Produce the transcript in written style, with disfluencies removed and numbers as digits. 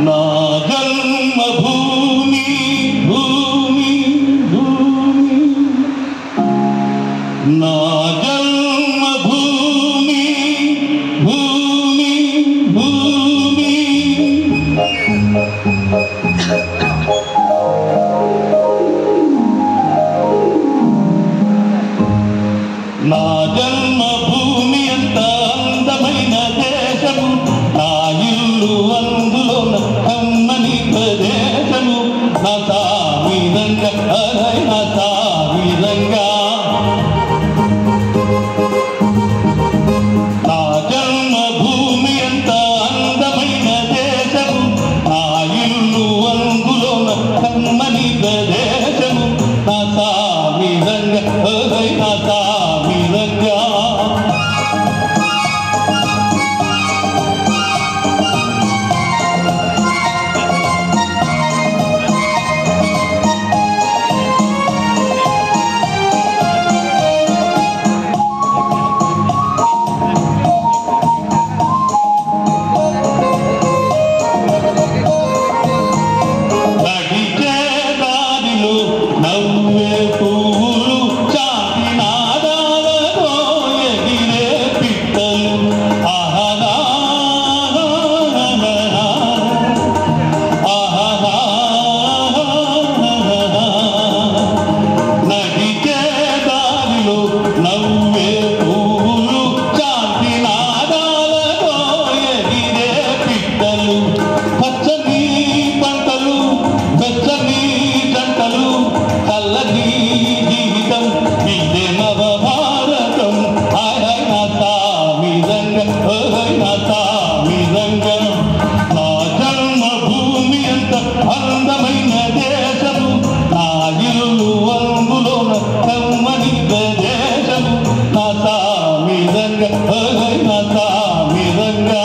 నా జన్మభూమి భూమి భూమి నా జన్మభూమి భూమి భూమి నా జన్మభూమి అంత అందమైన దేశము నా ఇల్లు అందులో కమ్మని ప్రదేశము నా సామిరంగా నా సామిరంగా నా జన్మభూమి అంత అందమైన దేశము నా ఇల్లు అందులో కమ్మని ప్రదేశము నా సామిరంగా నా సామిరంగా నవ్వే పువ్వులు చాటి నాదాలతో ఎగిరే పిట్టలు నడిచే దారిలో నవ్వే పువ్వులు చాటి నాదాలతో ఎగిరే పిట్టలు పచ్చని పంటలు వెచ్చని జంటలు చల్లని జీవితం ఇదే నవ భారతం హాయ్ నా సామిరంగా నా సామిరంగా నా జన్మభూమి అంత అందమైన దేశము నా ఇల్లు అందులో కమ్మని ప్రదేశము నా సామిరంగా నా సామిరంగా